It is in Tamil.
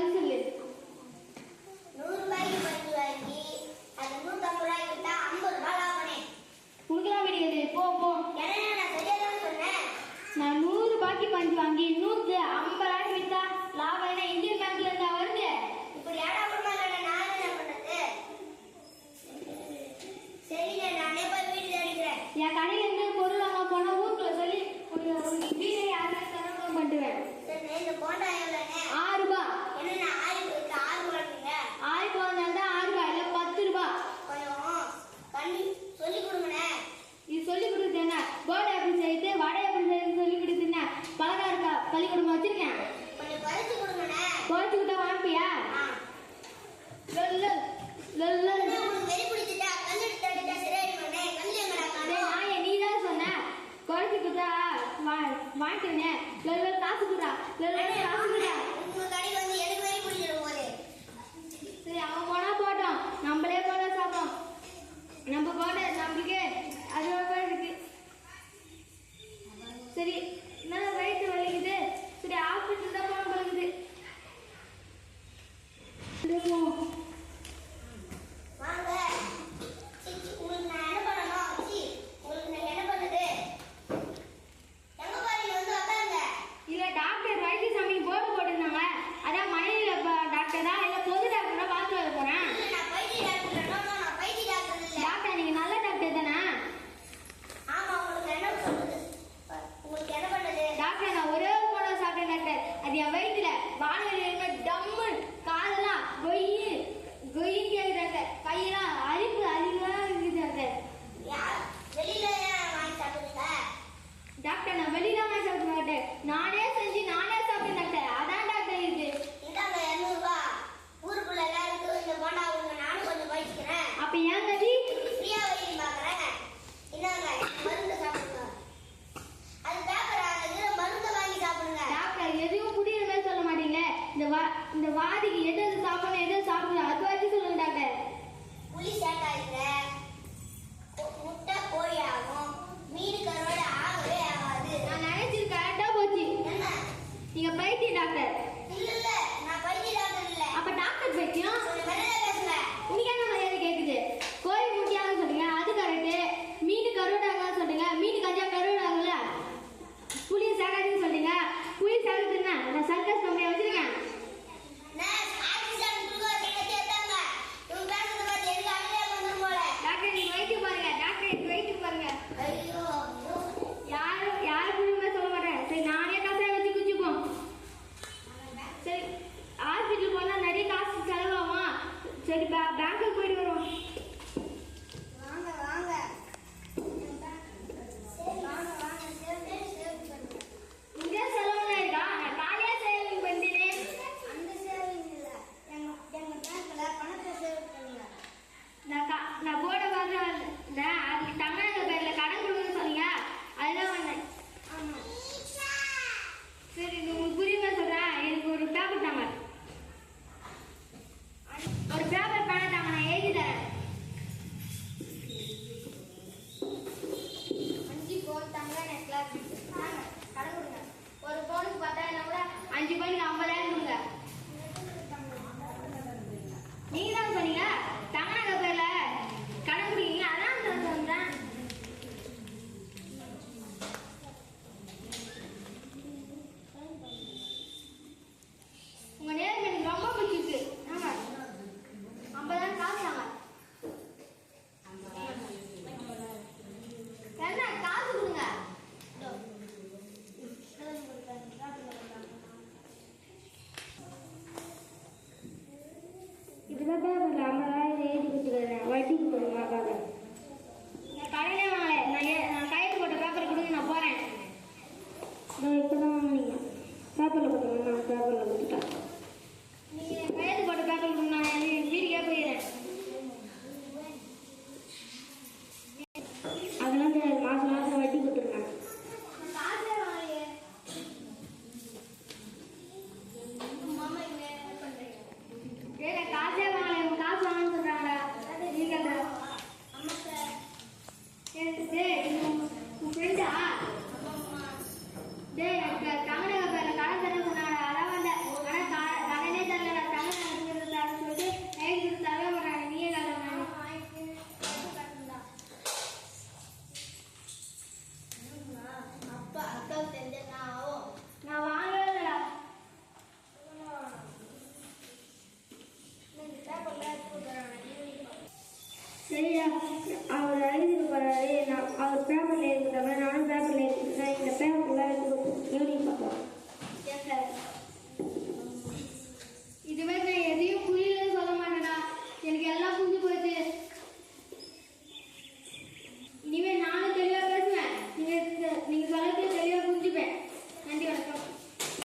பதில் சொல்லு. 100 ரூபாய்க்கு பஞ்சு வாங்கி அது 150 ரூபாய்க்கு வித்தா 50 ரூபாய் லாபமே. உனக்குலாம் கிடையாது. போ போ. என்ன நான் சரியாதான் சொன்னேன். நான் 100 ரூபாய்க்கு பஞ்சு வாங்கி 150 ரூபாய்க்கு வித்தா லாபம் என்ன இந்தியன் பேங்க்ல இருந்தா வருது? இப்படி ஏடா குடும்பம் நான் என்ன பண்றது? சரிங்க, நானே போய் வீட்டுல அடிக்கிறேன். என் கடையில இருந்து பொருள் வாங்க போனா ஊருக்குள்ள சொல்லி வீடை யாருமே தரணும் பண்ணுவேன். சரி, இந்த போண்டா எவ்வளவுன்னு? 6 ரூபாய். என்ன 6 ரூபாய்ங்க? 6 போனதால தான் 6 ரூபாய் இல்ல 10 ரூபாய். கொஞ்சம் பண்ணி சொல்லி கொடுங்கண்ணே. இது சொல்லி கொடுத்தேன்னா போர்டை எப்படி செய்யுது வடை எப்படி செய்யுது சொல்லி கொடுத்தேன்னா பலகார பள்ளிக்கூடம் வச்சிருக்கேன். கொஞ்சம் குறைச்சு கொடுங்கண்ணே. குறைச்சு கொடுத்தா வாங்கிப்பியா? உங்களுக்கு வெறி பிடிச்சிட்டா கல் எடுத்து அடிச்சா சரியாயிடுமாண்ணே. கல் எங்கடா காணோம்? நான் நீ தான் சொன்ன குறைச்சு கொடுத்தா வாங்கிக்கிறேன். காசு கொடுறா. காசு கொடுறா. உங்க கடையில் வந்து எனக்கு வெறி பிடிச்சிடும் போது. சரி, அவன் போனா போட்டோம். நம்மளே போனா சாப்பிடும். நம்ம போட நம்மளுக்கு அது இருக்கு. சரி, நல்லா வயிற்று வலிக்குது. சரி, ஹாஸ்பிட்டல் தான் போன பழகுது. வாங்க. உங்களுக்கு நான் என்ன பண்ணணும்? உங்களுக்கு நான் என்ன பண்ணுது? எங்க பாருங்க வந்து உட்காருங்க. இல்ல டாக்டர் வைத்தியசாமி போர்டு போட்டிருந்தாங்க. அதான் மனைவியில டாக்டர் தான் இல்ல பொது டாக்டர் தான் பார்த்து வர போறேன். நான் பைத்திய டாக்டர். நான் பைத்திய டாக்டர் இல்ல. டாக்டர் நீங்க நல்ல டாக்டர் தானே? ஆமா, உங்களுக்கு என்ன பண்ணுது? உங்களுக்கு என்ன பண்ணுது? டாக்டர் நான் ஒரே ஒரு போன சாப்பிட்டேன் டாக்டர். அது என் வயிற்றுல வானொலி டம்மு காலெல்லாம் கொய்யின்னு கேட்குது டாக்டர். கையெல்லாம் அரிப்பா இருக்குது டாக்டர். வெளியில வாங்கி சாப்பிடுங்க டாக்டர். நான் வெளியில வாங்கி சாப்பிட்டேன் டாக்டர். நானே செஞ்சு நானே சாப்பிட்டேன் டாக்டர். அதான் டாக்டர் இருக்கு. இந்தாங்க 200 ரூபாய். ஊருக்குள்ள எல்லாருக்கும் இந்த போண்டா கொடுங்க. நானும் கொஞ்சம் பயிற்சிக்கிறேன். அப்ப ஏன் கதி ஃப்ரீயா வைக்க பாக்குறேன். இந்தாங்க மருந்து சாப்பிடுங்க. அது பேப்பர் ஆகுது. மருந்து வாங்கி சாப்பிடுங்க. டாக்டர் எதுவும் புரியுற மாதிரி சொல்ல மாட்டீங்களே. இந்த வாதிக்கு எது சாப்பிடணும் எது சாப்பிடணும் அது வரைக்கும் சொல்லுங்க டாக்டர். புளி சேர்க்காதீங்க. முட்டை கோழி ஆகும். மீன் கருவாடு ஆகவே ஆகாது. நான் நினைச்சது கரெக்டா போச்சு. என்ன? நீங்க பைத்தியம் டாக்டர். இல்ல, நான் பைத்திய டாக்டர் இல்ல. அப்ப டாக்டர் பைத்தியம். கொஞ்சம் மெல்ல பேசுங்க. உனக்கு என்ன மரியாதை கேக்குது? கோழி முக்கியாக சொல்றீங்க அது கரெக்ட். மீன் கருவாடாக சொல்றீங்க மீன் கஞ்சா கருவாடாகல. புளி சாகாதுன்னு சொல்றீங்க புளி சாகுதுன்னா நான் சர்க்கஸ் கம்பெனி வச்சிருக்கேன். டாக்டர் நீங்க வைத்தியம் பாருங்க. டாக்டர் எனக்கு வைத்தியம் பாருங்க. யாரும் புரியுமே சொல்ல மாட்டேன். சரி, நானே காசாக வச்சு குச்சிப்போம். சரி, ஹாஸ்பிட்டல் போனா நிறைய காசு செலவாகுமா? சரி, பேங்க்குக்கு போயிட்டு வருவோம். வாங்க வாங்க. சரி வாங்க வாங்க. இங்கே செலவுலாம் இருக்கா? நான் காலையே சேவிங் பண்ணிட்டேன். அந்த சேவிங் இல்ல. எங்க பேங்க்ல பணத்தை சேவ் பண்ணுங்க. நான் போர்டை பார்த்து அது தமிழக பேர்ல கடன் கொடுக்குன்னு சொன்னீங்க. அதுதான் வந்தேன். ஆமா. சரி, உங்களுக்கு புரியுமா சொல்றேன். எனக்கு ஒரு பேப்பர் தாங்க. ஒரு பேப்பர் பேனை தாங்க. நான் எழுதி தரேன். 5 பவுன் தங்க நெக்லஸ். கடன் கொடுங்க. ஒரு பவுனுக்கு 10,000 கூட 5 பவுனுக்கு 50,000 கொடுங்க. நீங்க தான் சொன்னீங்க தமிழக பேர்ல கடன் கொடுக்கீங்க. அதான் சொல்றேன். உங்க நேரம் எனக்கு ரொம்ப பிடிச்சிருக்கு. 50,000 காசு தாங்க. என்ன காசு கொடுங்க. இதுதான்